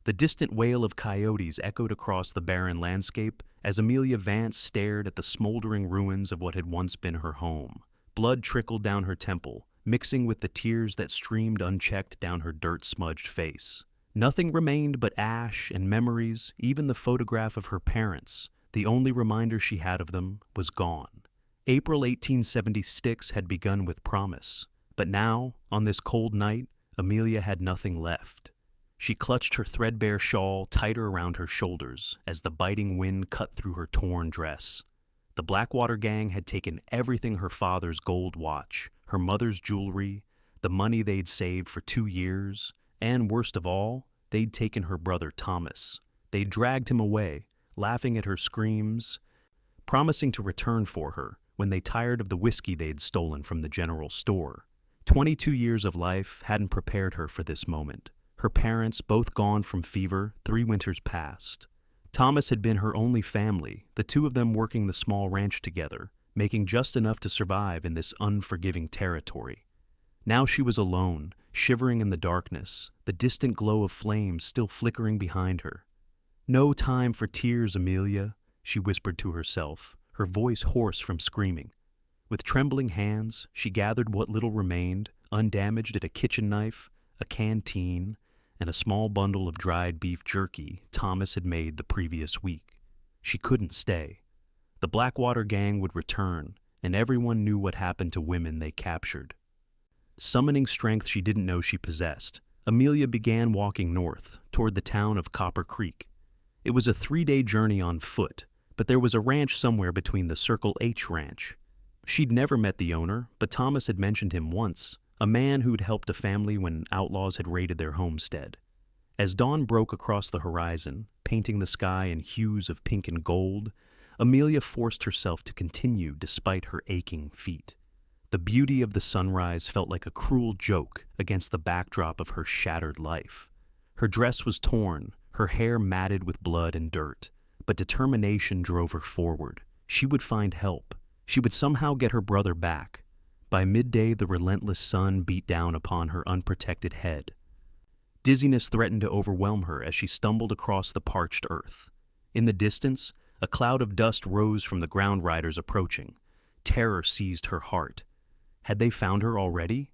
The distant wail of coyotes echoed across the barren landscape as Amelia Vance stared at the smoldering ruins of what had once been her home. Blood trickled down her temple, mixing with the tears that streamed unchecked down her dirt-smudged face. Nothing remained but ash and memories. Even the photograph of her parents, the only reminder she had of them, was gone. April 1876 had begun with promise, but now, on this cold night, Amelia had nothing left. She clutched her threadbare shawl tighter around her shoulders as the biting wind cut through her torn dress. The Blackwater Gang had taken everything: her father's gold watch, her mother's jewelry, the money they'd saved for 2 years, and worst of all, they'd taken her brother Thomas. They'd dragged him away, laughing at her screams, promising to return for her when they tired of the whiskey they'd stolen from the general store. 22 years of life hadn't prepared her for this moment. Her parents, both gone from fever, 3 winters past. Thomas had been her only family, the two of them working the small ranch together, making just enough to survive in this unforgiving territory. Now she was alone, shivering in the darkness, the distant glow of flames still flickering behind her. "No time for tears, Amelia," she whispered to herself, her voice hoarse from screaming. With trembling hands, she gathered what little remained, undamaged, at a kitchen knife, a canteen, and a small bundle of dried beef jerky Thomas had made the previous week. She couldn't stay. The Blackwater Gang would return, and everyone knew what happened to women they captured. Summoning strength she didn't know she possessed, Amelia began walking north, toward the town of Copper Creek. It was a 3-day journey on foot, but there was a ranch somewhere between the Circle H Ranch. She'd never met the owner, but Thomas had mentioned him once, a man who'd helped a family when outlaws had raided their homestead. As dawn broke across the horizon, painting the sky in hues of pink and gold, Amelia forced herself to continue despite her aching feet. The beauty of the sunrise felt like a cruel joke against the backdrop of her shattered life. Her dress was torn, her hair matted with blood and dirt, but determination drove her forward. She would find help. She would somehow get her brother back. By midday, the relentless sun beat down upon her unprotected head. Dizziness threatened to overwhelm her as she stumbled across the parched earth. In the distance, a cloud of dust rose from the ground riders approaching. Terror seized her heart. Had they found her already?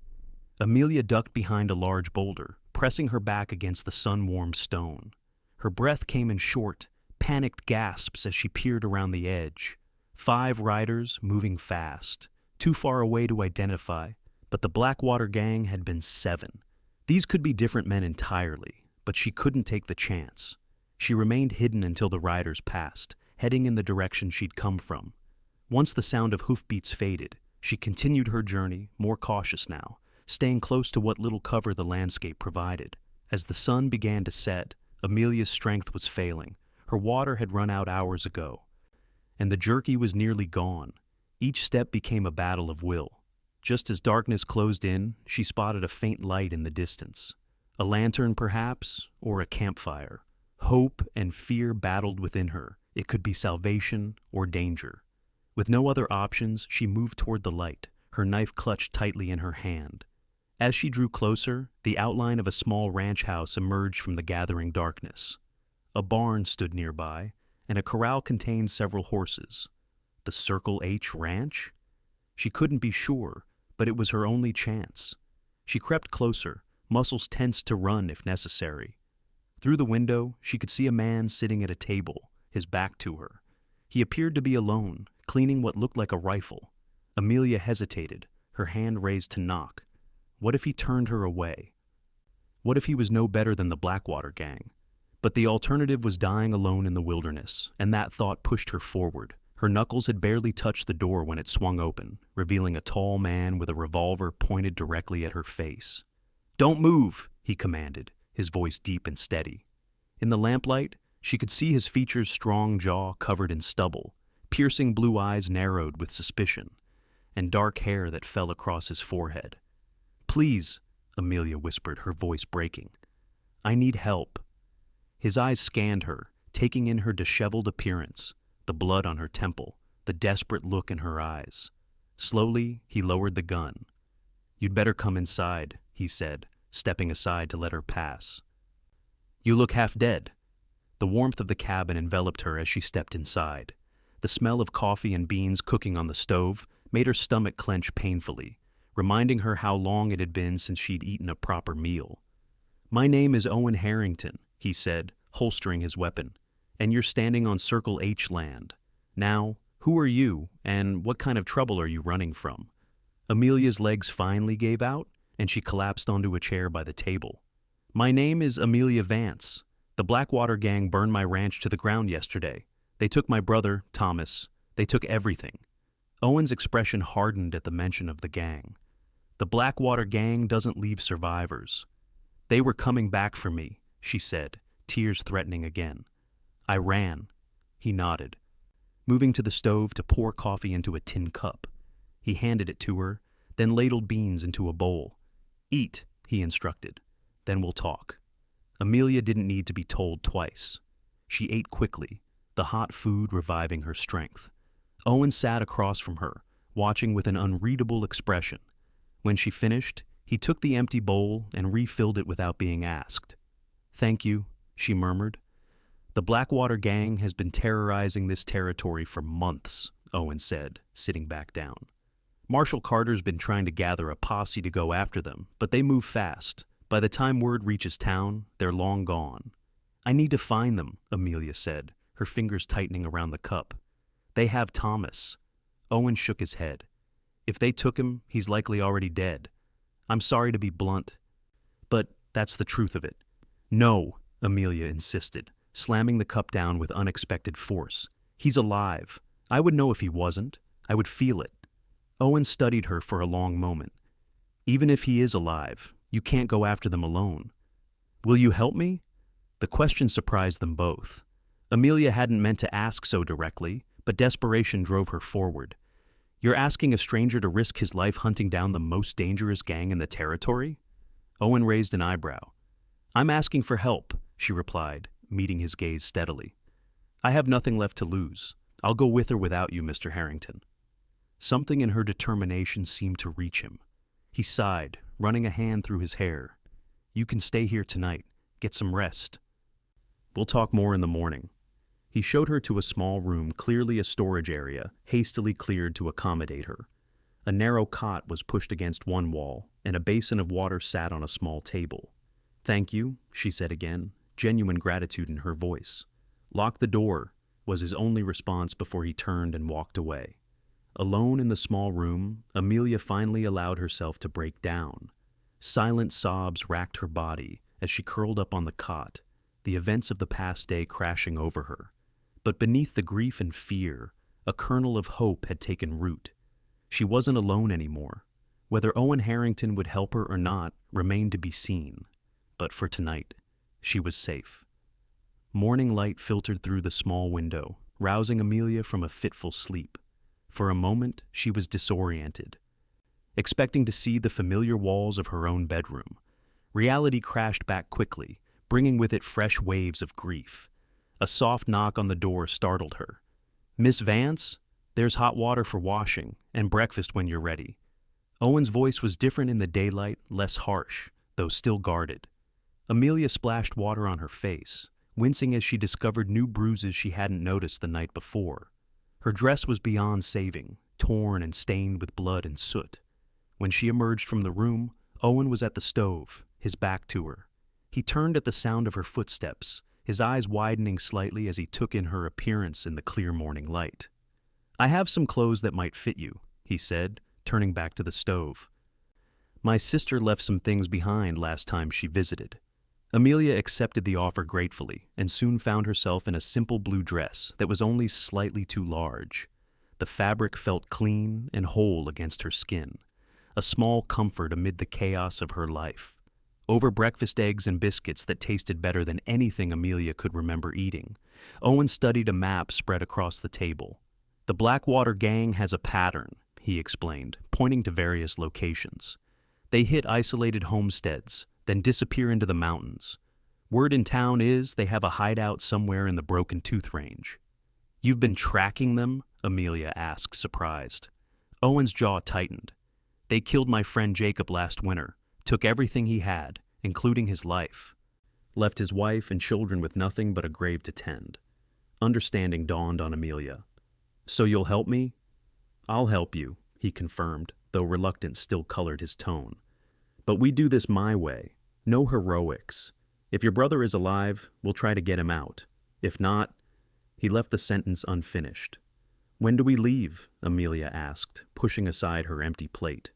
Amelia ducked behind a large boulder, pressing her back against the sun-warmed stone. Her breath came in short, panicked gasps as she peered around the edge. 5 riders, moving fast. Too far away to identify, but the Blackwater Gang had been 7. These could be different men entirely, but she couldn't take the chance. She remained hidden until the riders passed, heading in the direction she'd come from. Once the sound of hoofbeats faded, she continued her journey, more cautious now, staying close to what little cover the landscape provided. As the sun began to set, Amelia's strength was failing. Her water had run out hours ago, and the jerky was nearly gone. Each step became a battle of will. Just as darkness closed in, she spotted a faint light in the distance. A lantern, perhaps, or a campfire. Hope and fear battled within her. It could be salvation or danger. With no other options, she moved toward the light, her knife clutched tightly in her hand. As she drew closer, the outline of a small ranch house emerged from the gathering darkness. A barn stood nearby, and a corral contained several horses. The Circle H Ranch? She couldn't be sure, but it was her only chance. She crept closer, muscles tensed to run if necessary. Through the window, she could see a man sitting at a table, his back to her. He appeared to be alone, cleaning what looked like a rifle. Amelia hesitated, her hand raised to knock. What if he turned her away? What if he was no better than the Blackwater Gang? But the alternative was dying alone in the wilderness, and that thought pushed her forward. Her knuckles had barely touched the door when it swung open, revealing a tall man with a revolver pointed directly at her face. "Don't move," he commanded, his voice deep and steady. In the lamplight, she could see his features' strong jaw covered in stubble, piercing blue eyes narrowed with suspicion, and dark hair that fell across his forehead. "Please," Amelia whispered, her voice breaking. "I need help." His eyes scanned her, taking in her disheveled appearance, the blood on her temple, the desperate look in her eyes. Slowly, he lowered the gun. "You'd better come inside," he said, stepping aside to let her pass. You look half dead." The warmth of the cabin enveloped her as she stepped inside. The smell of coffee and beans cooking on the stove made her stomach clench painfully, reminding her how long it had been since she'd eaten a proper meal. "My name is Owen Harrington," he said, holstering his weapon, "and you're standing on Circle H land. Now, who are you, and what kind of trouble are you running from?" Amelia's legs finally gave out, and she collapsed onto a chair by the table. "My name is Amelia Vance. The Blackwater Gang burned my ranch to the ground yesterday. They took my brother, Thomas. They took everything." Owen's expression hardened at the mention of the gang. "The Blackwater Gang doesn't leave survivors." "They were coming back for me," she said, tears threatening again. "I ran." He nodded, moving to the stove to pour coffee into a tin cup. He handed it to her, then ladled beans into a bowl. "Eat," he instructed. "Then we'll talk." Amelia didn't need to be told twice. She ate quickly, the hot food reviving her strength. Owen sat across from her, watching with an unreadable expression. When she finished, he took the empty bowl and refilled it without being asked. "Thank you," she murmured. "The Blackwater Gang has been terrorizing this territory for months," Owen said, sitting back down. "Marshal Carter's been trying to gather a posse to go after them, but they move fast. By the time word reaches town, they're long gone." "I need to find them," Amelia said, her fingers tightening around the cup. "They have Thomas." Owen shook his head. "If they took him, he's likely already dead. I'm sorry to be blunt, but that's the truth of it." "No," Amelia insisted, slamming the cup down with unexpected force. "He's alive. I would know if he wasn't. I would feel it." Owen studied her for a long moment. "Even if he is alive, you can't go after them alone." "Will you help me?" The question surprised them both. Amelia hadn't meant to ask so directly, but desperation drove her forward. "You're asking a stranger to risk his life hunting down the most dangerous gang in the territory?" Owen raised an eyebrow. "I'm asking for help," she replied, meeting his gaze steadily. "I have nothing left to lose. I'll go with or without you, Mr. Harrington." Something in her determination seemed to reach him. He sighed, running a hand through his hair. "You can stay here tonight. Get some rest. We'll talk more in the morning." He showed her to a small room, clearly a storage area, hastily cleared to accommodate her. A narrow cot was pushed against one wall, and a basin of water sat on a small table. "Thank you," she said again, genuine gratitude in her voice. "Lock the door," was his only response before he turned and walked away. Alone in the small room, Amelia finally allowed herself to break down. Silent sobs racked her body as she curled up on the cot, the events of the past day crashing over her. But beneath the grief and fear, a kernel of hope had taken root. She wasn't alone anymore. Whether Owen Harrington would help her or not remained to be seen. But for tonight, she was safe. Morning light filtered through the small window, rousing Amelia from a fitful sleep. For a moment, she was disoriented, expecting to see the familiar walls of her own bedroom. Reality crashed back quickly, bringing with it fresh waves of grief. A soft knock on the door startled her. "Miss Vance? There's hot water for washing, and breakfast when you're ready." Owen's voice was different in the daylight, less harsh, though still guarded. Amelia splashed water on her face, wincing as she discovered new bruises she hadn't noticed the night before. Her dress was beyond saving, torn and stained with blood and soot. When she emerged from the room, Owen was at the stove, his back to her. He turned at the sound of her footsteps, his eyes widening slightly as he took in her appearance in the clear morning light. "I have some clothes that might fit you," he said, turning back to the stove. "My sister left some things behind last time she visited." Amelia accepted the offer gratefully and soon found herself in a simple blue dress that was only slightly too large. The fabric felt clean and whole against her skin, a small comfort amid the chaos of her life. Over breakfast eggs and biscuits that tasted better than anything Amelia could remember eating, Owen studied a map spread across the table. "The Blackwater Gang has a pattern," he explained, pointing to various locations. "They hit isolated homesteads, then disappear into the mountains. Word in town is they have a hideout somewhere in the Broken Tooth Range." "You've been tracking them?" Amelia asked, surprised. Owen's jaw tightened. "They killed my friend Jacob last winter, took everything he had, including his life." left his wife and children with nothing but a grave to tend. Understanding dawned on Amelia. "So you'll help me?" "I'll help you," he confirmed, though reluctance still colored his tone. "But we do this my way. No heroics. If your brother is alive, we'll try to get him out. If not—" He left the sentence unfinished. "When do we leave?" Amelia asked, pushing aside her empty plate.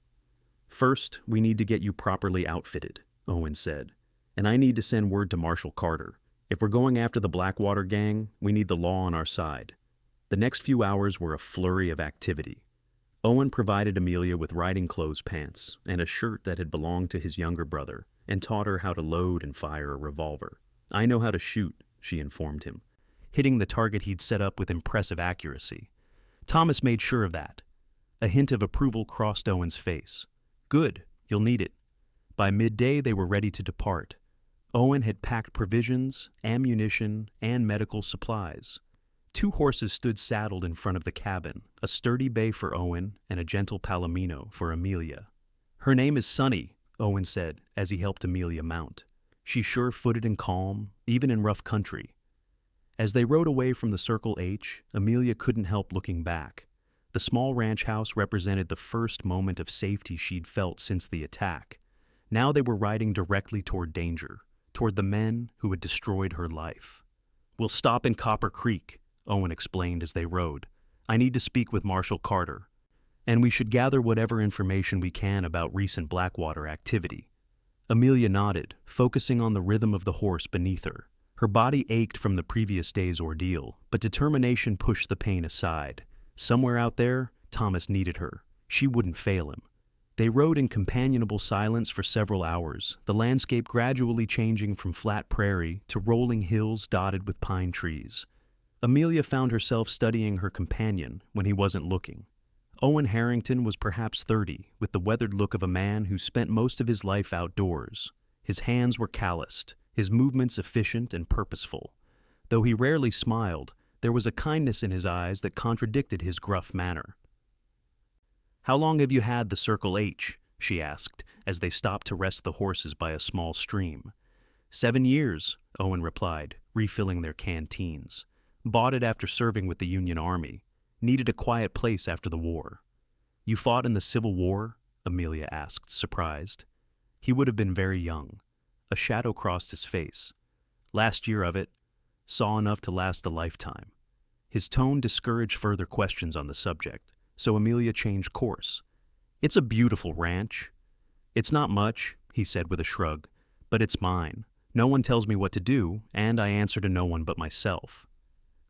"First, we need to get you properly outfitted," Owen said. "And I need to send word to Marshal Carter. If we're going after the Blackwater Gang, we need the law on our side." The next few hours were a flurry of activity. Owen provided Amelia with riding clothes pants and a shirt that had belonged to his younger brother, and taught her how to load and fire a revolver. "I know how to shoot," she informed him, hitting the target he'd set up with impressive accuracy. Thomas made sure of that. A hint of approval crossed Owen's face. "Good, you'll need it." By midday they were ready to depart. Owen had packed provisions, ammunition, and medical supplies. 2 horses stood saddled in front of the cabin, a sturdy bay for Owen and a gentle palomino for Amelia. "Her name is Sunny," Owen said as he helped Amelia mount. "She's sure-footed and calm, even in rough country." As they rode away from the Circle H, Amelia couldn't help looking back. The small ranch house represented the first moment of safety she'd felt since the attack. Now they were riding directly toward danger, toward the men who had destroyed her life. "We'll stop in Copper Creek," Owen explained as they rode. "I need to speak with Marshal Carter. And we should gather whatever information we can about recent Blackwater activity." Amelia nodded, focusing on the rhythm of the horse beneath her. Her body ached from the previous day's ordeal, but determination pushed the pain aside. Somewhere out there, Thomas needed her. She wouldn't fail him. They rode in companionable silence for several hours, the landscape gradually changing from flat prairie to rolling hills dotted with pine trees. Amelia found herself studying her companion when he wasn't looking. Owen Harrington was perhaps 30, with the weathered look of a man who spent most of his life outdoors. His hands were calloused, his movements efficient and purposeful. Though he rarely smiled, there was a kindness in his eyes that contradicted his gruff manner. "How long have you had the Circle H?" she asked, as they stopped to rest the horses by a small stream. 7 years, Owen replied, refilling their canteens. "Bought it after serving with the Union Army. Needed a quiet place after the war." "You fought in the Civil War?" Amelia asked, surprised. He would have been very young. A shadow crossed his face. "Last year of it. Saw enough to last a lifetime." His tone discouraged further questions on the subject, so Amelia changed course. "It's a beautiful ranch." "It's not much," he said with a shrug, "but it's mine. No one tells me what to do, and I answer to no one but myself."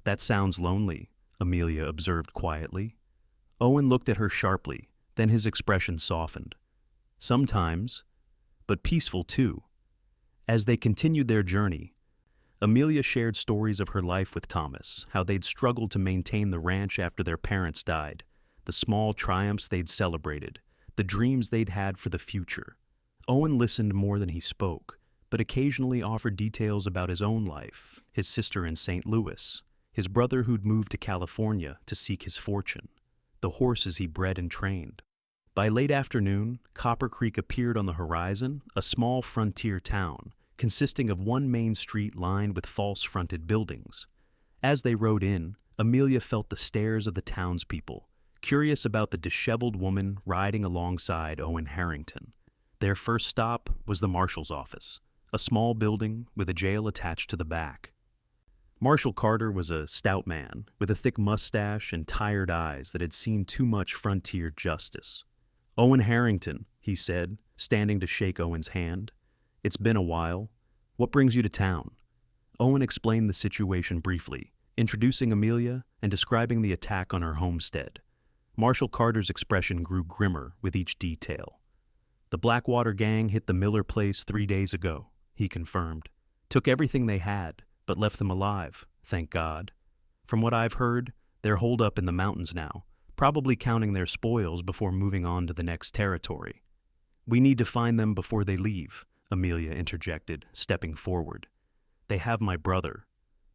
"That sounds lonely," Amelia observed quietly. Owen looked at her sharply, then his expression softened. "Sometimes, but peaceful too." As they continued their journey, Amelia shared stories of her life with Thomas, how they'd struggled to maintain the ranch after their parents died, the small triumphs they'd celebrated, the dreams they'd had for the future. Owen listened more than he spoke, but occasionally offered details about his own life, his sister in St. Louis, his brother who'd moved to California to seek his fortune, the horses he bred and trained. By late afternoon, Copper Creek appeared on the horizon, a small frontier town, consisting of one main street lined with false-fronted buildings. As they rode in, Amelia felt the stares of the townspeople, curious about the disheveled woman riding alongside Owen Harrington. Their first stop was the marshal's office, a small building with a jail attached to the back. Marshal Carter was a stout man, with a thick mustache and tired eyes that had seen too much frontier justice. "Owen Harrington," he said, standing to shake Owen's hand. "It's been a while. What brings you to town?" Owen explained the situation briefly, introducing Amelia and describing the attack on her homestead. Marshal Carter's expression grew grimmer with each detail. "The Blackwater Gang hit the Miller place 3 days ago," he confirmed. "Took everything they had, but left them alive, thank God. From what I've heard, they're holed up in the mountains now, probably counting their spoils before moving on to the next territory." "We need to find them before they leave," Amelia interjected, stepping forward. "They have my brother."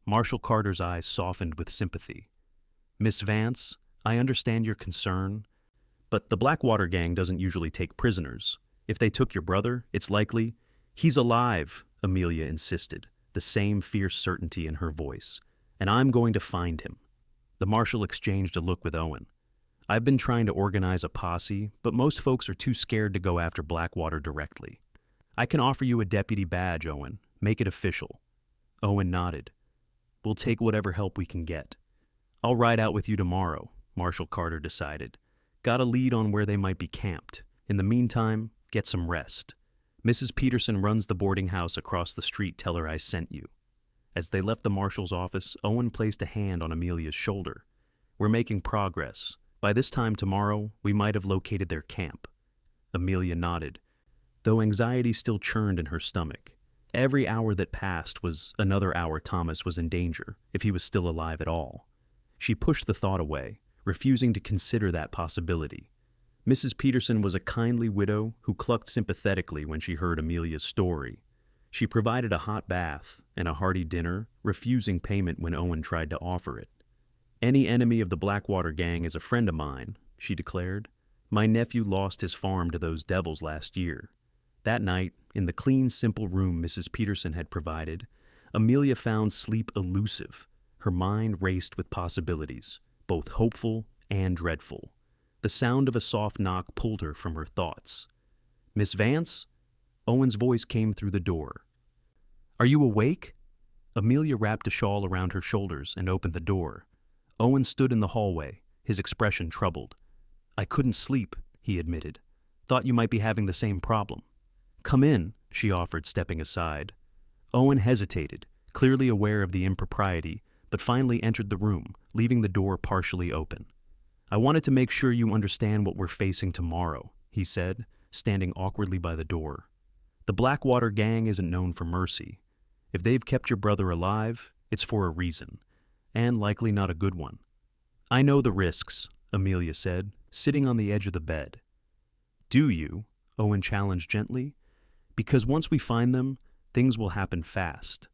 Marshal Carter's eyes softened with sympathy. "Miss Vance, I understand your concern, but the Blackwater Gang doesn't usually take prisoners. If they took your brother, it's likely—" "He's alive," Amelia insisted, the same fierce certainty in her voice. "And I'm going to find him." The marshal exchanged a look with Owen. "I've been trying to organize a posse, but most folks are too scared to go after Blackwater directly. I can offer you a deputy badge, Owen. Make it official." Owen nodded. "We'll take whatever help we can get." "I'll ride out with you tomorrow," Marshal Carter decided. "Got a lead on where they might be camped. In the meantime, get some rest. Mrs. Peterson runs the boarding house across the street. Tell her I sent you." As they left the marshal's office, Owen placed a hand on Amelia's shoulder. "We're making progress. By this time tomorrow, we might have located their camp." Amelia nodded, though anxiety still churned in her stomach. Every hour that passed was another hour Thomas was in danger, if he was still alive at all. She pushed the thought away, refusing to consider that possibility. Mrs. Peterson was a kindly widow who clucked sympathetically when she heard Amelia's story. She provided a hot bath and a hearty dinner, refusing payment when Owen tried to offer it. "Any enemy of the Blackwater Gang is a friend of mine," she declared. "My nephew lost his farm to those devils last year." That night, in the clean, simple room Mrs. Peterson had provided, Amelia found sleep elusive. Her mind raced with possibilities, both hopeful and dreadful. The sound of a soft knock pulled her from her thoughts. "Miss Vance?" Owen's voice came through the door. "Are you awake?" Amelia wrapped a shawl around her shoulders and opened the door. Owen stood in the hallway, his expression troubled. "I couldn't sleep," he admitted. "Thought you might be having the same problem." "Come in," she offered, stepping aside. Owen hesitated, clearly aware of the impropriety, but finally entered the room, leaving the door partially open. "I wanted to make sure you understand what we're facing tomorrow," he said, standing awkwardly by the door. "The Blackwater Gang isn't known for mercy. If they've kept your brother alive, it's for a reason, and likely not a good one." "I know the risks," Amelia said, sitting on the edge of the bed. "Do you?" Owen challenged gently. "Because once we find them, things will happen fast.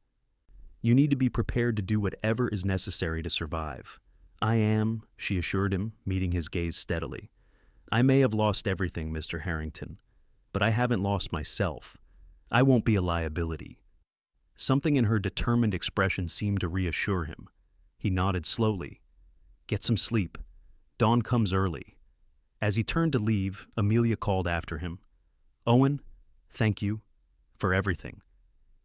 You need to be prepared to do whatever is necessary to survive." "I am," she assured him, meeting his gaze steadily. "I may have lost everything, Mr. Harrington, but I haven't lost myself. I won't be a liability." Something in her determined expression seemed to reassure him. He nodded slowly. "Get some sleep. Dawn comes early." As he turned to leave, Amelia called after him. "Owen, thank you for everything."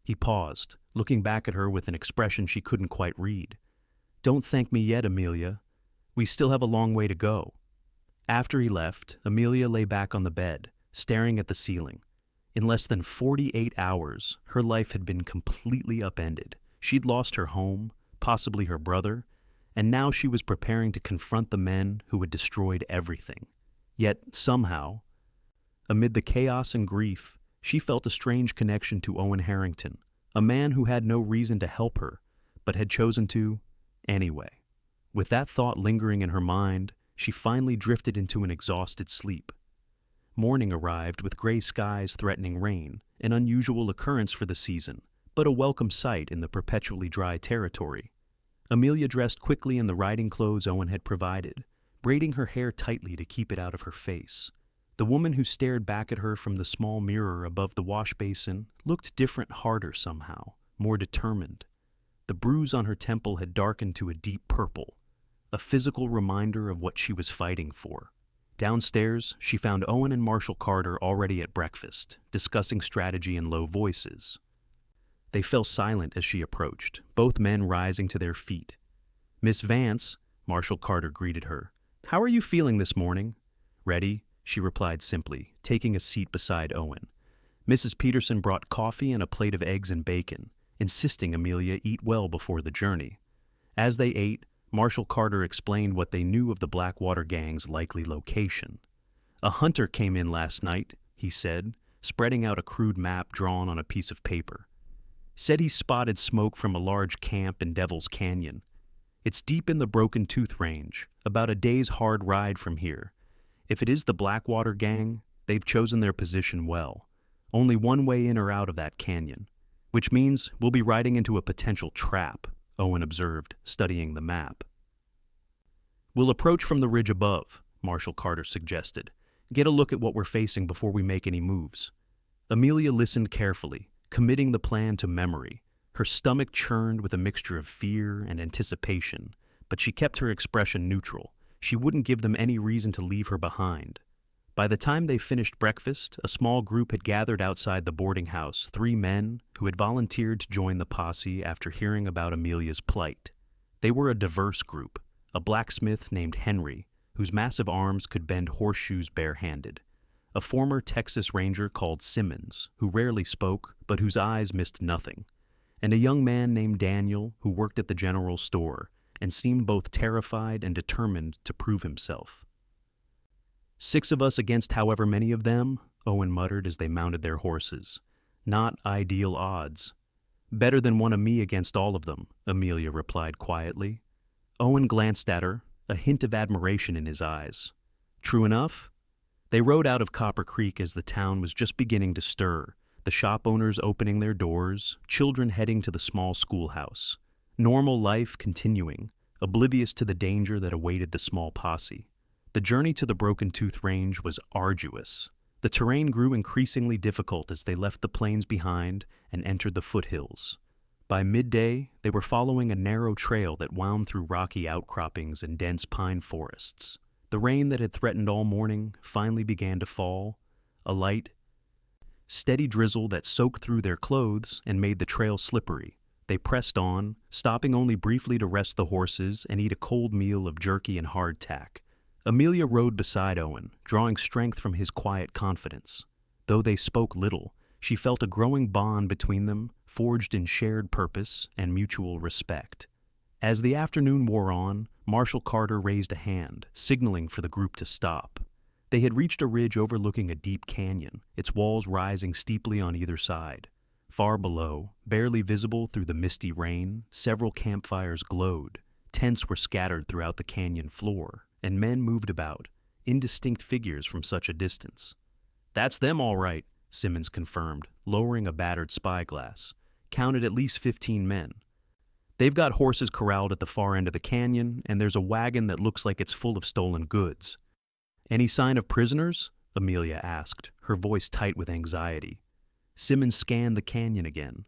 He paused, looking back at her with an expression she couldn't quite read. "Don't thank me yet, Amelia. We still have a long way to go." After he left, Amelia lay back on the bed, staring at the ceiling. In less than 48 hours, her life had been completely upended. She'd lost her home, possibly her brother, and now she was preparing to confront the men who had destroyed everything. Yet, somehow, amid the chaos and grief, she felt a strange connection to Owen Harrington, a man who had no reason to help her, but had chosen to anyway. With that thought lingering in her mind, she finally drifted into an exhausted sleep. Morning arrived with gray skies threatening rain, an unusual occurrence for the season, but a welcome sight in the perpetually dry territory. Amelia dressed quickly in the riding clothes Owen had provided, braiding her hair tightly to keep it out of her face. The woman who stared back at her from the small mirror above the wash basin looked different, harder somehow, more determined. The bruise on her temple had darkened to a deep purple, a physical reminder of what she was fighting for. Downstairs, she found Owen and Marshal Carter already at breakfast, discussing strategy in low voices. They fell silent as she approached, both men rising to their feet. "Miss Vance," Marshal Carter greeted her. "How are you feeling this morning?" "Ready," she replied simply, taking a seat beside Owen. Mrs. Peterson brought coffee and a plate of eggs and bacon, insisting Amelia eat well before the journey. As they ate, Marshal Carter explained what they knew of the Blackwater Gang's likely location. "A hunter came in last night," he said, spreading out a crude map drawn on a piece of paper. "Said he spotted smoke from a large camp in Devil's Canyon. It's deep in the Broken Tooth Range, about a day's hard ride from here. If it is the Blackwater Gang, they've chosen their position well. Only one way in or out of that canyon, which means we'll be riding into a potential trap," Owen observed, studying the map. "We'll approach from the ridge above," Marshal Carter suggested. "Get a look at what we're facing before we make any moves." Amelia listened carefully, committing the plan to memory. Her stomach churned with a mixture of fear and anticipation, but she kept her expression neutral. She wouldn't give them any reason to leave her behind. By the time they finished breakfast, a small group had gathered outside the boarding house, 3 men who had volunteered to join the posse after hearing about Amelia's plight. They were a diverse group, a blacksmith named Henry, whose massive arms could bend horseshoes barehanded, a former Texas Ranger called Simmons, who rarely spoke but whose eyes missed nothing, and a young man named Daniel who worked at the general store and seemed both terrified and determined to prove himself. 6 of us against however many of them, Owen muttered as they mounted their horses. Not ideal odds. Better than one of me against all of them, Amelia replied quietly. Owen glanced at her, a hint of admiration in his eyes. True enough? They rode out of Copper Creek as the town was just beginning to stir, the shop owners opening their doors, children heading to the small schoolhouse. Normal life continuing, oblivious to the danger that awaited the small posse. The journey to the Broken Tooth Range was arduous. The terrain grew increasingly difficult as they left the plains behind and entered the foothills. By midday, they were following a narrow trail that wound through rocky outcroppings and dense pine forests. The rain that had threatened all morning finally began to fall, a light, steady drizzle that soaked through their clothes and made the trail slippery. They pressed on, stopping only briefly to rest the horses and eat a cold meal of jerky and hardtack. Amelia rode beside Owen, drawing strength from his quiet confidence. Though they spoke little, she felt a growing bond between them, forged in shared purpose and mutual respect. As the afternoon wore on, Marshal Carter raised a hand, signaling for the group to stop. They had reached a ridge overlooking a deep canyon, its walls rising steeply on either side. Far below, barely visible through the misty rain, several campfires glowed. Tents were scattered throughout the canyon floor, and men moved about, indistinct figures from such a distance. That's them all right, Simmons confirmed, lowering a battered spyglass. Counted at least 15 men. They've got horses corralled at the far end of the canyon, and there's a wagon that looks like it's full of stolen goods. Any sign of prisoners? Amelia asked, her voice tight with anxiety. Simmons scanned the canyon again.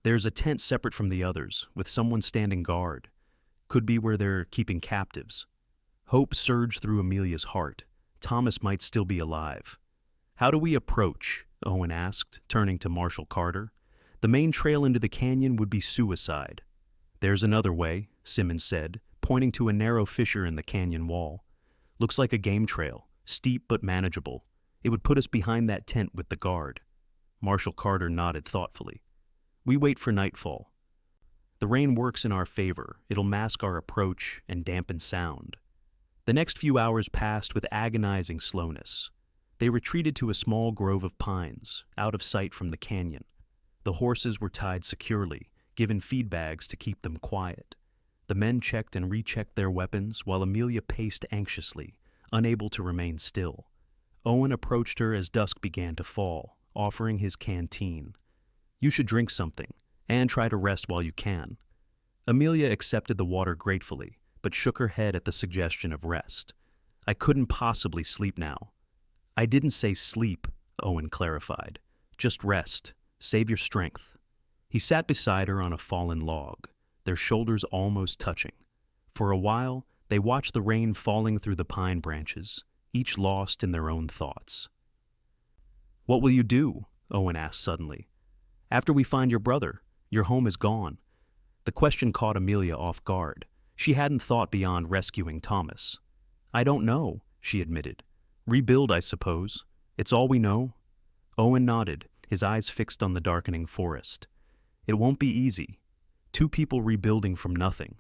There's a tent separate from the others, with someone standing guard. Could be where they're keeping captives. Hope surged through Amelia's heart. Thomas might still be alive. How do we approach? Owen asked, turning to Marshal Carter. The main trail into the canyon would be suicide. There's another way, Simmons said, pointing to a narrow fissure in the canyon wall. Looks like a game trail, steep but manageable. It would put us behind that tent with the guard. Marshal Carter nodded thoughtfully. We wait for nightfall. The rain works in our favor. It'll mask our approach and dampen sound. The next few hours passed with agonizing slowness. They retreated to a small grove of pines, out of sight from the canyon. The horses were tied securely, given feed bags to keep them quiet. The men checked and rechecked their weapons while Amelia paced anxiously, unable to remain still. Owen approached her as dusk began to fall, offering his canteen. You should drink something, and try to rest while you can. Amelia accepted the water gratefully, but shook her head at the suggestion of rest. I couldn't possibly sleep now. I didn't say sleep, Owen clarified. Just rest. Save your strength. He sat beside her on a fallen log, their shoulders almost touching. For a while, they watched the rain falling through the pine branches, each lost in their own thoughts. What will you do? Owen asked suddenly. After we find your brother, your home is gone. The question caught Amelia off guard. She hadn't thought beyond rescuing Thomas. I don't know, she admitted. Rebuild, I suppose. It's all we know. Owen nodded, his eyes fixed on the darkening forest. It won't be easy. 2 people rebuilding from nothing.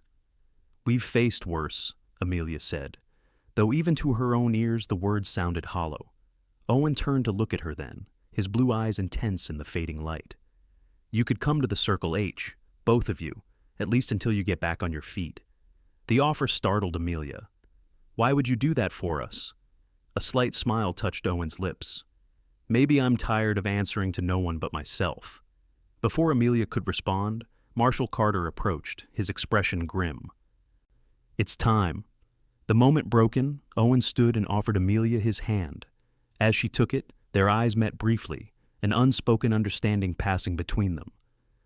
We've faced worse, Amelia said, though even to her own ears the words sounded hollow. Owen turned to look at her then, his blue eyes intense in the fading light. You could come to the Circle H, both of you, at least until you get back on your feet. The offer startled Amelia. Why would you do that for us? A slight smile touched Owen's lips. Maybe I'm tired of answering to no one but myself. Before Amelia could respond, Marshal Carter approached, his expression grim. It's time. The moment broken, Owen stood and offered Amelia his hand. As she took it, their eyes met briefly, an unspoken understanding passing between them.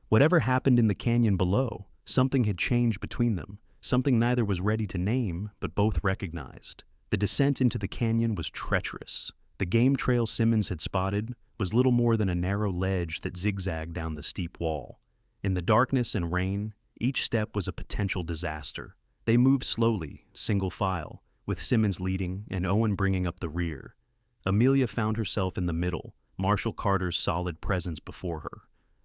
Whatever happened in the canyon below, something had changed between them, something neither was ready to name, but both recognized. The descent into the canyon was treacherous. The game trail Simmons had spotted was little more than a narrow ledge that zigzagged down the steep wall. In the darkness and rain, each step was a potential disaster. They moved slowly, single file, with Simmons leading and Owen bringing up the rear. Amelia found herself in the middle, Marshall Carter's solid presence before her,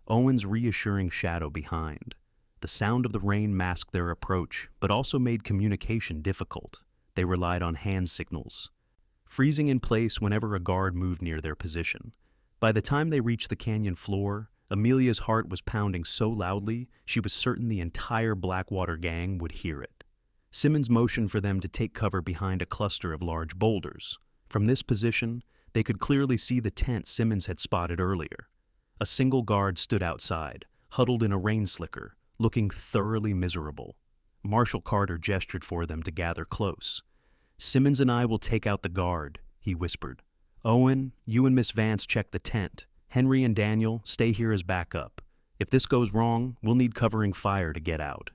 Owen's reassuring shadow behind. The sound of the rain masked their approach, but also made communication difficult. They relied on hand signals, freezing in place whenever a guard moved near their position. By the time they reached the canyon floor, Amelia's heart was pounding so loudly she was certain the entire Blackwater Gang would hear it. Simmons motioned for them to take cover behind a cluster of large boulders. From this position, they could clearly see the tent Simmons had spotted earlier. A single guard stood outside, huddled in a rain slicker, looking thoroughly miserable. Marshall Carter gestured for them to gather close. "Simmons and I will take out the guard," he whispered. "Owen, you and Miss Vance check the tent. Henry and Daniel, stay here as backup. If this goes wrong, we'll need covering fire to get out."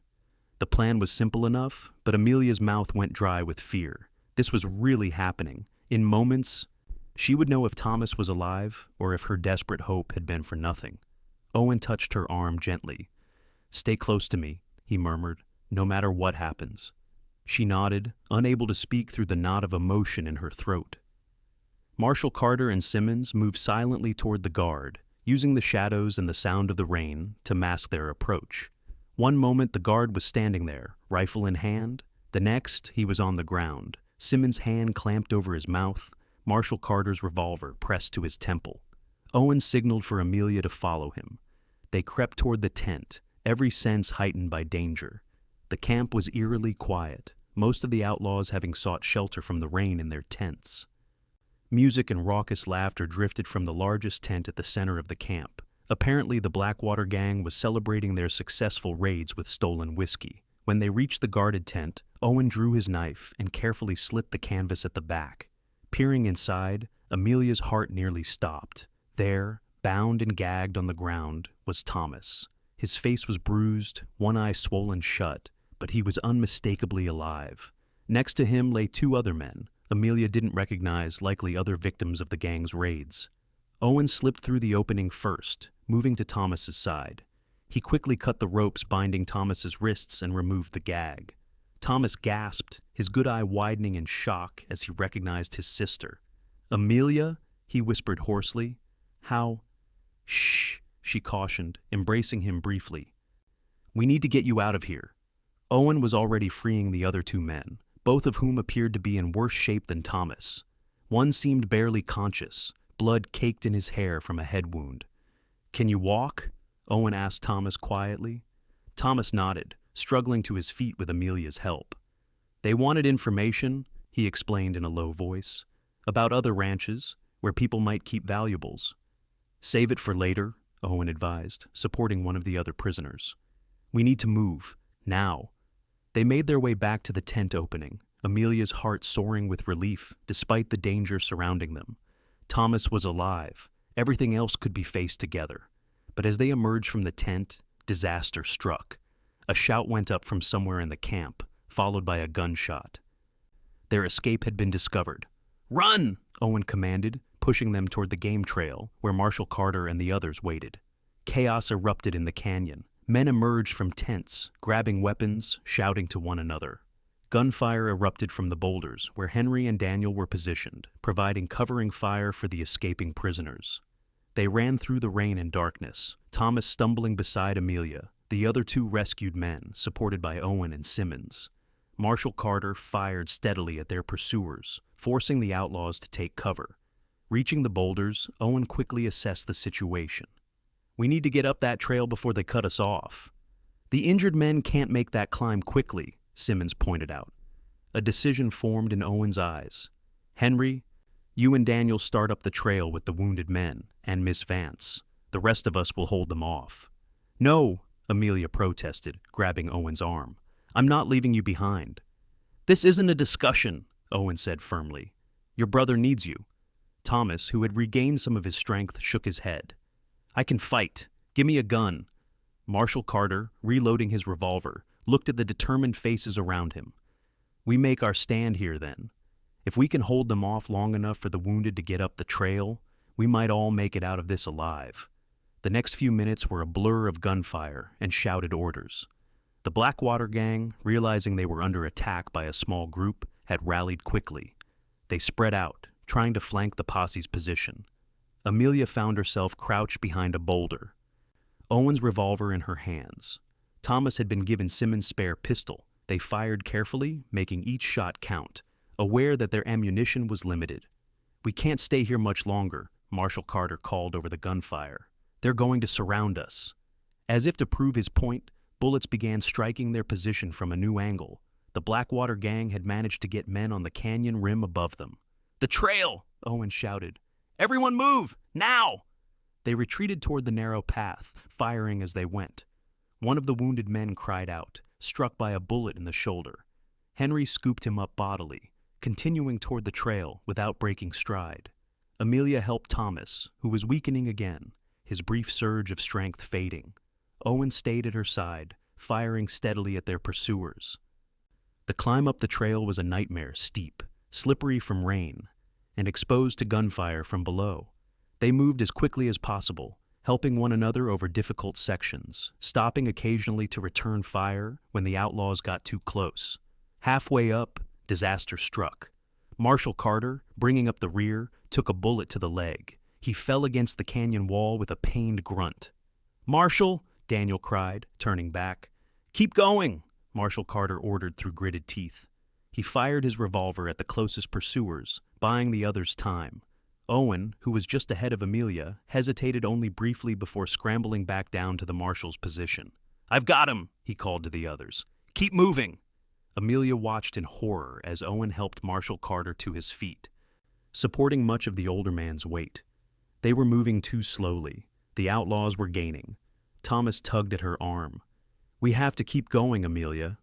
The plan was simple enough, but Amelia's mouth went dry with fear. This was really happening. In moments, she would know if Thomas was alive or if her desperate hope had been for nothing. Owen touched her arm gently. "Stay close to me," he murmured, "no matter what happens." She nodded, unable to speak through the knot of emotion in her throat. Marshall Carter and Simmons moved silently toward the guard, using the shadows and the sound of the rain to mask their approach. One moment the guard was standing there, rifle in hand. The next, he was on the ground, Simmons' hand clamped over his mouth, Marshall Carter's revolver pressed to his temple. Owen signaled for Amelia to follow him. They crept toward the tent, every sense heightened by danger. The camp was eerily quiet, most of the outlaws having sought shelter from the rain in their tents. Music and raucous laughter drifted from the largest tent at the center of the camp. Apparently, the Blackwater Gang was celebrating their successful raids with stolen whiskey. When they reached the guarded tent, Owen drew his knife and carefully slit the canvas at the back. Peering inside, Amelia's heart nearly stopped. There, bound and gagged on the ground, was Thomas. His face was bruised, one eye swollen shut, but he was unmistakably alive. Next to him lay two other men Amelia didn't recognize, likely other victims of the gang's raids. Owen slipped through the opening first, moving to Thomas's side. He quickly cut the ropes binding Thomas's wrists and removed the gag. Thomas gasped, his good eye widening in shock as he recognized his sister. "Amelia?" he whispered hoarsely. "How?" "Shh," she cautioned, embracing him briefly. "We need to get you out of here." Owen was already freeing the other two men, both of whom appeared to be in worse shape than Thomas. One seemed barely conscious, blood caked in his hair from a head wound. "Can you walk?" Owen asked Thomas quietly. Thomas nodded, struggling to his feet with Amelia's help. "They wanted information," he explained in a low voice, "about other ranches, where people might keep valuables." "Save it for later," Owen advised, supporting one of the other prisoners. "We need to move, now." They made their way back to the tent opening, Amelia's heart soaring with relief despite the danger surrounding them. Thomas was alive. Everything else could be faced together. But as they emerged from the tent, disaster struck. A shout went up from somewhere in the camp, followed by a gunshot. Their escape had been discovered. "Run!" Owen commanded, pushing them toward the game trail, where Marshall Carter and the others waited. Chaos erupted in the canyon. Men emerged from tents, grabbing weapons, shouting to one another. Gunfire erupted from the boulders, where Henry and Daniel were positioned, providing covering fire for the escaping prisoners. They ran through the rain and darkness, Thomas stumbling beside Amelia, the other two rescued men, supported by Owen and Simmons. Marshall Carter fired steadily at their pursuers, forcing the outlaws to take cover. Reaching the boulders, Owen quickly assessed the situation. "We need to get up that trail before they cut us off." "The injured men can't make that climb quickly," Simmons pointed out. A decision formed in Owen's eyes. "Henry, you and Daniel start up the trail with the wounded men and Miss Vance. The rest of us will hold them off." "No," Amelia protested, grabbing Owen's arm. "I'm not leaving you behind." "This isn't a discussion," Owen said firmly. "Your brother needs you." Thomas, who had regained some of his strength, shook his head. "I can fight. Give me a gun." Marshal Carter, reloading his revolver, looked at the determined faces around him. "We make our stand here, then. If we can hold them off long enough for the wounded to get up the trail, we might all make it out of this alive." The next few minutes were a blur of gunfire and shouted orders. The Blackwater Gang, realizing they were under attack by a small group, had rallied quickly. They spread out, trying to flank the posse's position. Amelia found herself crouched behind a boulder, Owen's revolver in her hands. Thomas had been given Simmons' spare pistol. They fired carefully, making each shot count, aware that their ammunition was limited. "We can't stay here much longer," Marshal Carter called over the gunfire. "They're going to surround us." As if to prove his point, bullets began striking their position from a new angle. The Blackwater Gang had managed to get men on the canyon rim above them. "The trail!" Owen shouted. "Everyone move! Now!" They retreated toward the narrow path, firing as they went. One of the wounded men cried out, struck by a bullet in the shoulder. Henry scooped him up bodily, continuing toward the trail without breaking stride. Amelia helped Thomas, who was weakening again, his brief surge of strength fading. Owen stayed at her side, firing steadily at their pursuers. The climb up the trail was a nightmare, steep, slippery from rain, and exposed to gunfire from below. They moved as quickly as possible, helping one another over difficult sections, stopping occasionally to return fire when the outlaws got too close. Halfway up, disaster struck. Marshal Carter, bringing up the rear, took a bullet to the leg. He fell against the canyon wall with a pained grunt. "Marshal!" Daniel cried, turning back. "Keep going!" Marshal Carter ordered through gritted teeth. He fired his revolver at the closest pursuers, buying the others time. Owen, who was just ahead of Amelia, hesitated only briefly before scrambling back down to the marshal's position. "I've got him!" he called to the others. "Keep moving!" Amelia watched in horror as Owen helped Marshal Carter to his feet, supporting much of the older man's weight. They were moving too slowly. The outlaws were gaining. Thomas tugged at her arm. "We have to keep going, Amelia."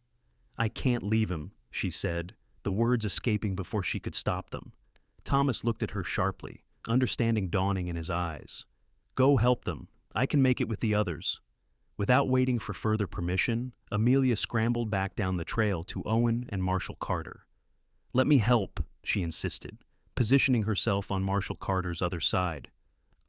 "I can't leave him," she said, the words escaping before she could stop them. Thomas looked at her sharply, understanding dawning in his eyes. "Go help them. I can make it with the others." Without waiting for further permission, Amelia scrambled back down the trail to Owen and Marshal Carter. "Let me help," she insisted, positioning herself on Marshal Carter's other side.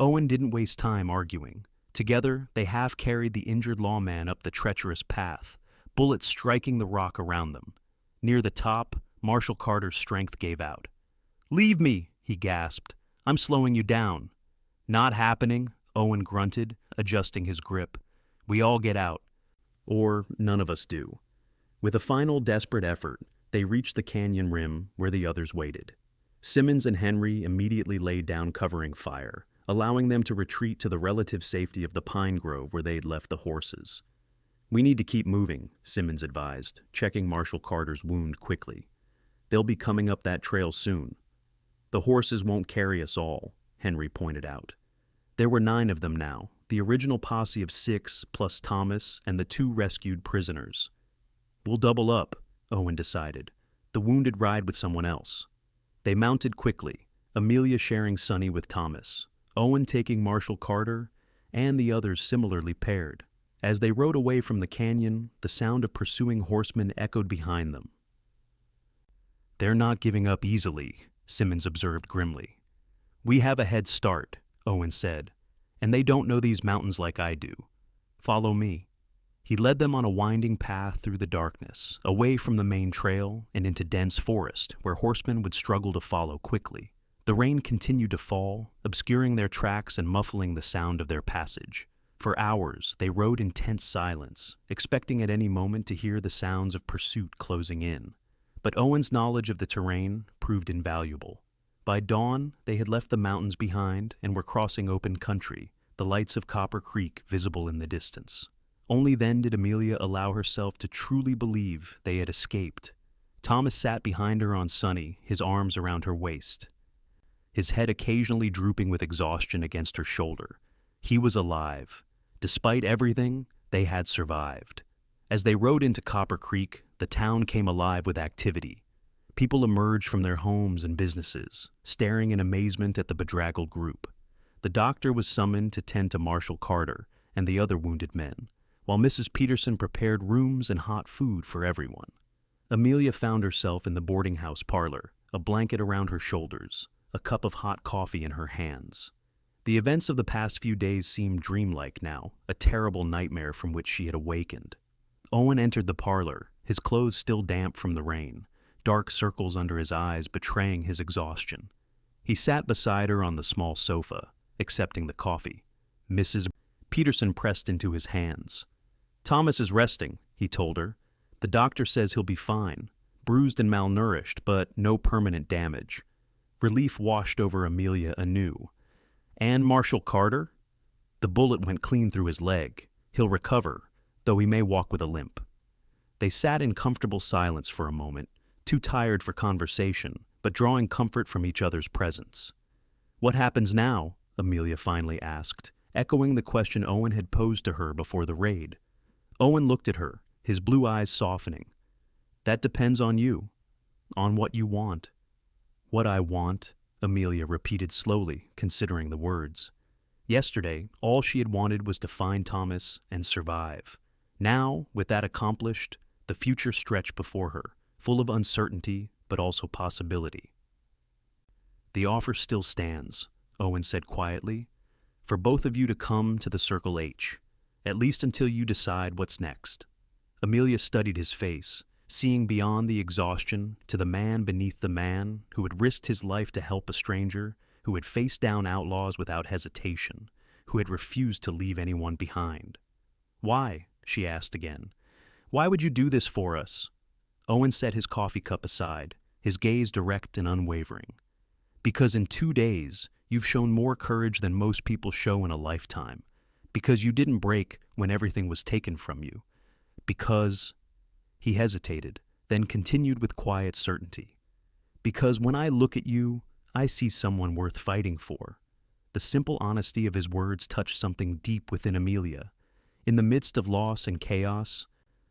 Owen didn't waste time arguing. Together, they half-carried the injured lawman up the treacherous path, bullets striking the rock around them. Near the top, Marshal Carter's strength gave out. "Leave me," he gasped. "I'm slowing you down." "Not happening," Owen grunted, adjusting his grip. "We all get out. Or none of us do." With a final desperate effort, they reached the canyon rim where the others waited. Simmons and Henry immediately laid down covering fire, allowing them to retreat to the relative safety of the pine grove where they had left the horses. "We need to keep moving," Simmons advised, checking Marshal Carter's wound quickly. "They'll be coming up that trail soon." "The horses won't carry us all," Henry pointed out. There were 9 of them now, the original posse of 6 plus Thomas and the 2 rescued prisoners. "We'll double up," Owen decided. "The wounded ride with someone else." They mounted quickly, Amelia sharing Sonny with Thomas, Owen taking Marshal Carter, and the others similarly paired. As they rode away from the canyon, the sound of pursuing horsemen echoed behind them. "They're not giving up easily," Simmons observed grimly. "We have a head start," Owen said, "and they don't know these mountains like I do. Follow me." He led them on a winding path through the darkness, away from the main trail and into dense forest where horsemen would struggle to follow quickly. The rain continued to fall, obscuring their tracks and muffling the sound of their passage. For hours, they rode in tense silence, expecting at any moment to hear the sounds of pursuit closing in. But Owen's knowledge of the terrain proved invaluable. By dawn, they had left the mountains behind and were crossing open country, the lights of Copper Creek visible in the distance. Only then did Amelia allow herself to truly believe they had escaped. Thomas sat behind her on Sonny, his arms around her waist, his head occasionally drooping with exhaustion against her shoulder. He was alive. Despite everything, they had survived. As they rode into Copper Creek, the town came alive with activity. People emerged from their homes and businesses, staring in amazement at the bedraggled group. The doctor was summoned to tend to Marshal Carter and the other wounded men, while Mrs. Peterson prepared rooms and hot food for everyone. Amelia found herself in the boarding house parlor, a blanket around her shoulders, a cup of hot coffee in her hands. The events of the past few days seemed dreamlike now, a terrible nightmare from which she had awakened. Owen entered the parlor, his clothes still damp from the rain, dark circles under his eyes betraying his exhaustion. He sat beside her on the small sofa, accepting the coffee. Mrs. Peterson pressed into his hands. "Thomas is resting," he told her. "The doctor says he'll be fine, bruised and malnourished, but no permanent damage." Relief washed over Amelia anew. "And Marshal Carter?" "The bullet went clean through his leg. He'll recover, though he may walk with a limp." They sat in comfortable silence for a moment, too tired for conversation, but drawing comfort from each other's presence. "What happens now?" Amelia finally asked, echoing the question Owen had posed to her before the raid. Owen looked at her, his blue eyes softening. "That depends on you, on what you want." "What I want," Amelia repeated slowly, considering the words. Yesterday, all she had wanted was to find Thomas and survive. Now, with that accomplished, the future stretched before her, full of uncertainty, but also possibility. "The offer still stands," Owen said quietly, "for both of you to come to the Circle H, at least until you decide what's next." Amelia studied his face, seeing beyond the exhaustion to the man beneath the man who had risked his life to help a stranger, who had faced down outlaws without hesitation, who had refused to leave anyone behind. "Why?" she asked again. "Why would you do this for us?" Owen set his coffee cup aside, his gaze direct and unwavering. "Because in 2 days, you've shown more courage than most people show in a lifetime. Because you didn't break when everything was taken from you. Because—" He hesitated, then continued with quiet certainty. "Because when I look at you, I see someone worth fighting for." The simple honesty of his words touched something deep within Amelia. In the midst of loss and chaos,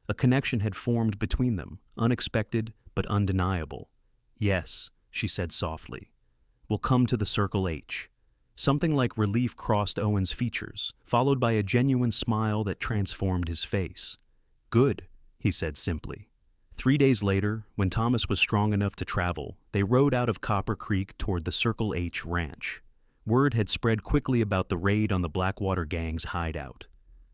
a connection had formed between them, unexpected but undeniable. "Yes," she said softly. "We'll come to the Circle H." Something like relief crossed Owen's features, followed by a genuine smile that transformed his face. "Good," he said simply. 3 days later, when Thomas was strong enough to travel, they rode out of Copper Creek toward the Circle H ranch. Word had spread quickly about the raid on the Blackwater Gang's hideout.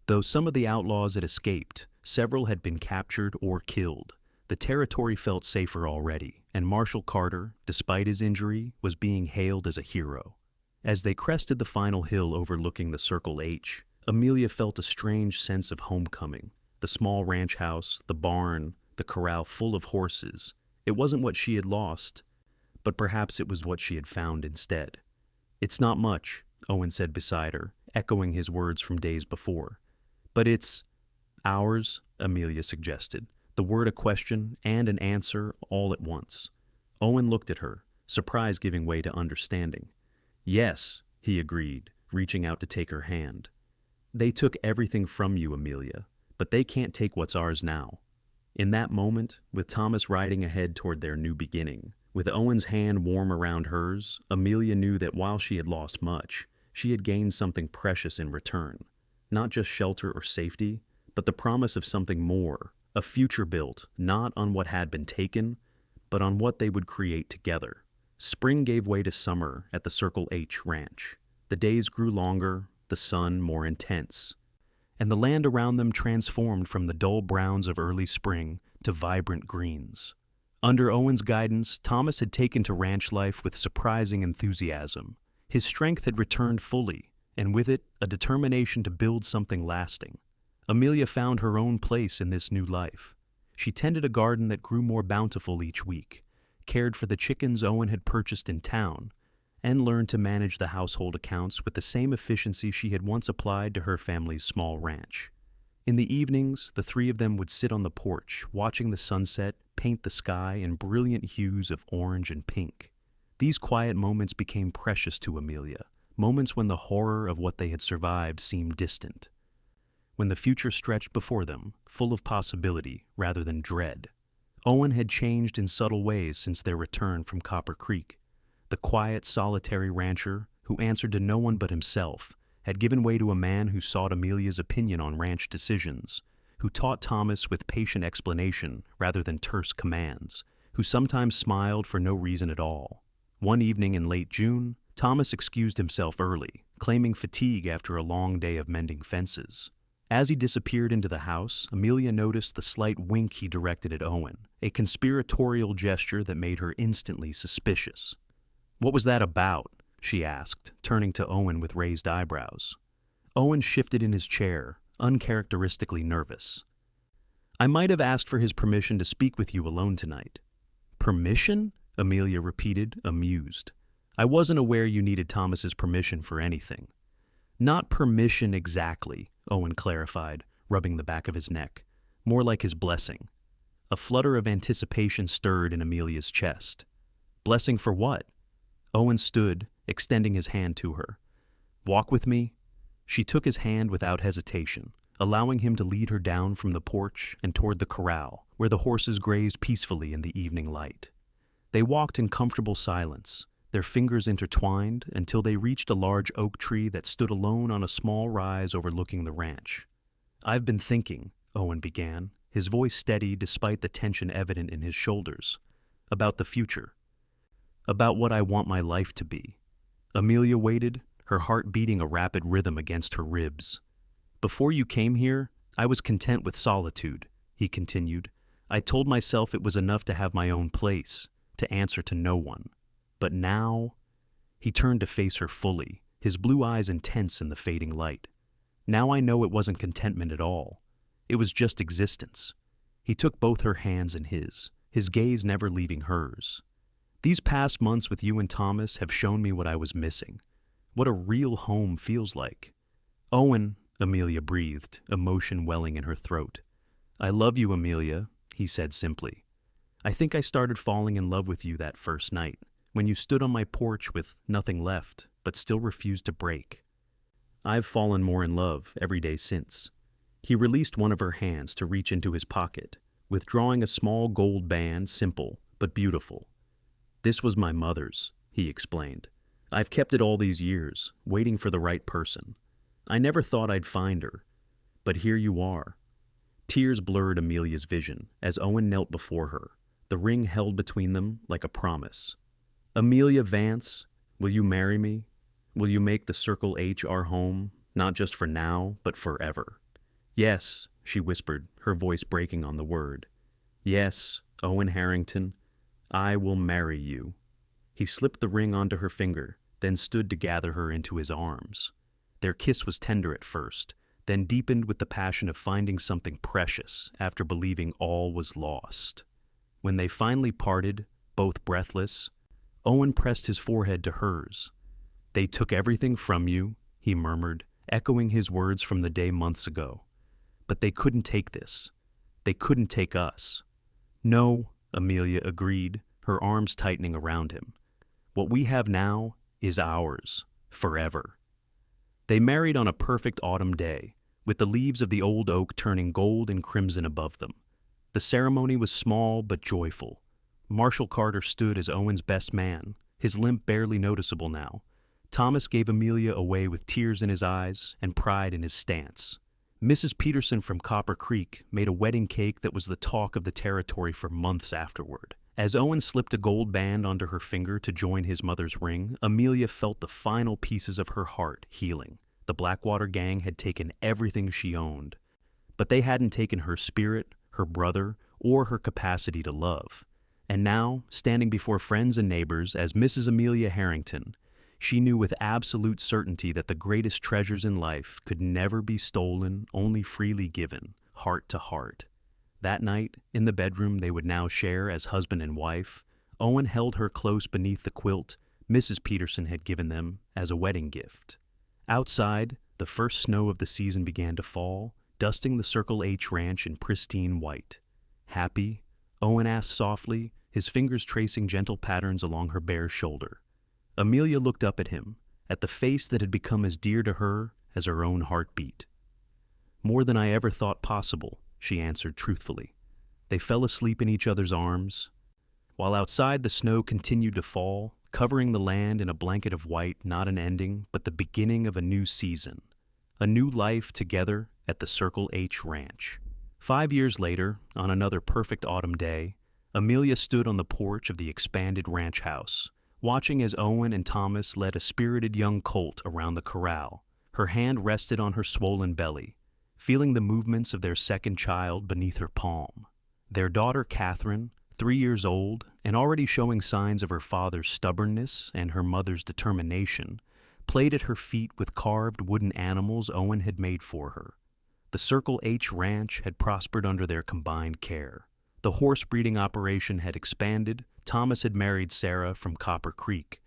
Though some of the outlaws had escaped, several had been captured or killed. The territory felt safer already, and Marshal Carter, despite his injury, was being hailed as a hero. As they crested the final hill overlooking the Circle H, Amelia felt a strange sense of homecoming. The small ranch house, the barn, the corral full of horses. It wasn't what she had lost, but perhaps it was what she had found instead. "It's not much," Owen said beside her, echoing his words from days before. "But it's—" "Ours," Amelia suggested, the word a question and an answer all at once. Owen looked at her, surprise giving way to understanding. "Yes," he agreed, reaching out to take her hand. "They took everything from you, Amelia, but they can't take what's ours now." In that moment, with Thomas riding ahead toward their new beginning, with Owen's hand warm around hers, Amelia knew that while she had lost much, she had gained something precious in return. Not just shelter or safety, but the promise of something more, a future built not on what had been taken, but on what they would create together. Spring gave way to summer at the Circle H ranch. The days grew longer, the sun more intense, and the land around them transformed from the dull browns of early spring to vibrant greens. Under Owen's guidance, Thomas had taken to ranch life with surprising enthusiasm. His strength had returned fully, and with it, a determination to build something lasting. Amelia found her own place in this new life. She tended a garden that grew more bountiful each week, cared for the chickens Owen had purchased in town, and learned to manage the household accounts with the same efficiency she had once applied to her family's small ranch. In the evenings, the three of them would sit on the porch, watching the sunset paint the sky in brilliant hues of orange and pink. These quiet moments became precious to Amelia, moments when the horror of what they had survived seemed distant, when the future stretched before them, full of possibility rather than dread. Owen had changed in subtle ways since their return from Copper Creek. The quiet, solitary rancher, who answered to no one but himself, had given way to a man who sought Amelia's opinion on ranch decisions, who taught Thomas with patient explanation rather than terse commands, who sometimes smiled for no reason at all. One evening in late June, Thomas excused himself early, claiming fatigue after a long day of mending fences. As he disappeared into the house, Amelia noticed the slight wink he directed at Owen, a conspiratorial gesture that made her instantly suspicious. "What was that about?" she asked, turning to Owen with raised eyebrows. Owen shifted in his chair, uncharacteristically nervous. "I might have asked for his permission to speak with you alone tonight." "Permission?" Amelia repeated, amused. "I wasn't aware you needed Thomas's permission for anything." "Not permission exactly," Owen clarified, rubbing the back of his neck. "More like his blessing." A flutter of anticipation stirred in Amelia's chest. "Blessing for what?" Owen stood, extending his hand to her. "Walk with me?" She took his hand without hesitation, allowing him to lead her down from the porch and toward the corral, where the horses grazed peacefully in the evening light. They walked in comfortable silence, their fingers intertwined until they reached a large oak tree that stood alone on a small rise overlooking the ranch. "I've been thinking," Owen began, his voice steady despite the tension evident in his shoulders, "about the future. About what I want my life to be." Amelia waited, her heart beating a rapid rhythm against her ribs. "Before you came here, I was content with solitude," he continued. "I told myself it was enough to have my own place, to answer to no one. But now—" He turned to face her fully, his blue eyes intense in the fading light. "Now I know it wasn't contentment at all. It was just existence." He took both her hands in his gaze never leaving hers. "These past months with you and Thomas have shown me what I was missing, what a real home feels like." "Owen," Amelia breathed, emotion welling in her throat. "I love you, Amelia," he said simply. "I think I started falling in love with you that first night, when you stood on my porch with nothing left, but still refused to break. I've fallen more in love every day since." He released one of her hands to reach into his pocket, withdrawing a small gold band, simple but beautiful. "This was my mother's," he explained. "I've kept it all these years, waiting for the right person. I never thought I'd find her, but here you are." Tears blurred Amelia's vision as Owen knelt before her, the ring held between them like a promise. "Amelia Vance, will you marry me? Will you make the Circle H our home, not just for now, but forever?" "Yes," she whispered, her voice breaking on the word. "Yes, Owen Harrington, I will marry you." He slipped the ring onto her finger, then stood to gather her into his arms. Their kiss was tender at first, then deepened with the passion of finding something precious after believing all was lost. When they finally parted, both breathless, Owen pressed his forehead to hers. "They took everything from you," he murmured, echoing his words from the day months ago. "But they couldn't take this. They couldn't take us." "No," Amelia agreed, her arms tightening around him. "What we have now is ours, forever." They married on a perfect autumn day, with the leaves of the old oak turning gold and crimson above them. The ceremony was small but joyful. Marshall Carter stood as Owen's best man, his limp barely noticeable now. Thomas gave Amelia away with tears in his eyes and pride in his stance. Mrs. Peterson from Copper Creek made a wedding cake that was the talk of the territory for months afterward. As Owen slipped a gold band onto her finger to join his mother's ring, Amelia felt the final pieces of her heart healing. The Blackwater Gang had taken everything she owned, but they hadn't taken her spirit, her brother, or her capacity to love. And now, standing before friends and neighbors as Mrs. Amelia Harrington, she knew with absolute certainty that the greatest treasures in life could never be stolen, only freely given, heart to heart. That night, in the bedroom they would now share as husband and wife, Owen held her close beneath the quilt Mrs. Peterson had given them as a wedding gift. Outside, the first snow of the season began to fall, dusting the Circle H ranch in pristine white. "Happy?" Owen asked softly, his fingers tracing gentle patterns along her bare shoulder. Amelia looked up at him, at the face that had become as dear to her as her own heartbeat. "More than I ever thought possible," she answered truthfully. They fell asleep in each other's arms, while outside the snow continued to fall, covering the land in a blanket of white, not an ending, but the beginning of a new season. A new life together at the Circle H Ranch. 5 years later, on another perfect autumn day, Amelia stood on the porch of the expanded ranch house, watching as Owen and Thomas led a spirited young colt around the corral. Her hand rested on her swollen belly, feeling the movements of their second child beneath her palm. Their daughter Catherine, 3 years old and already showing signs of her father's stubbornness and her mother's determination, played at her feet with carved wooden animals Owen had made for her. The Circle H Ranch had prospered under their combined care. The horse breeding operation had expanded, Thomas had married Sarah from Copper Creek,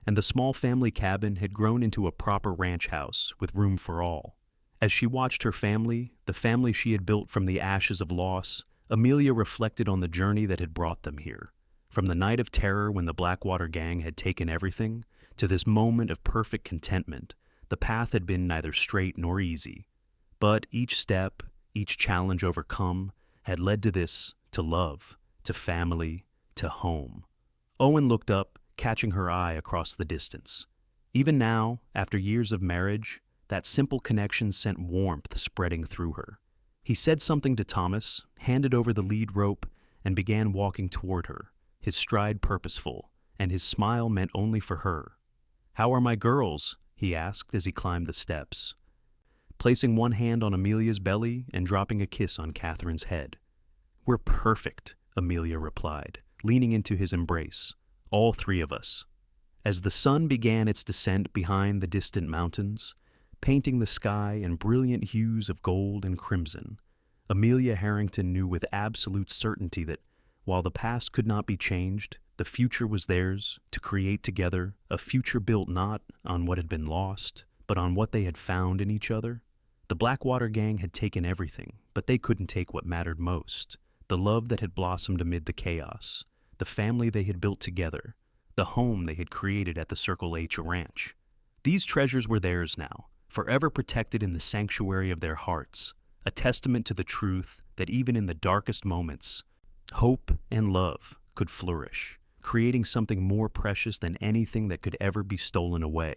and the small family cabin had grown into a proper ranch house with room for all. As she watched her family, the family she had built from the ashes of loss, Amelia reflected on the journey that had brought them here. From the night of terror when the Blackwater Gang had taken everything, to this moment of perfect contentment, the path had been neither straight nor easy. But each step, each challenge overcome, had led to this, to love, to family, to home. Owen looked up, catching her eye across the distance. Even now, after years of marriage, that simple connection sent warmth spreading through her. He said something to Thomas, handed over the lead rope, and began walking toward her, his stride purposeful, and his smile meant only for her. "How are my girls?" he asked as he climbed the steps, placing one hand on Amelia's belly and dropping a kiss on Catherine's head. "We're perfect," Amelia replied, leaning into his embrace. "All three of us." As the sun began its descent behind the distant mountains, painting the sky in brilliant hues of gold and crimson, Amelia Harrington knew with absolute certainty that, while the past could not be changed, the future was theirs to create together, a future built not on what had been lost, but on what they had found in each other. The Blackwater Gang had taken everything, but they couldn't take what mattered most: the love that had blossomed amid the chaos, the family they had built together, the home they had created at the Circle H Ranch. These treasures were theirs now, forever protected in the sanctuary of their hearts, a testament to the truth that even in the darkest moments, hope and love could flourish, creating something more precious than anything that could ever be stolen away.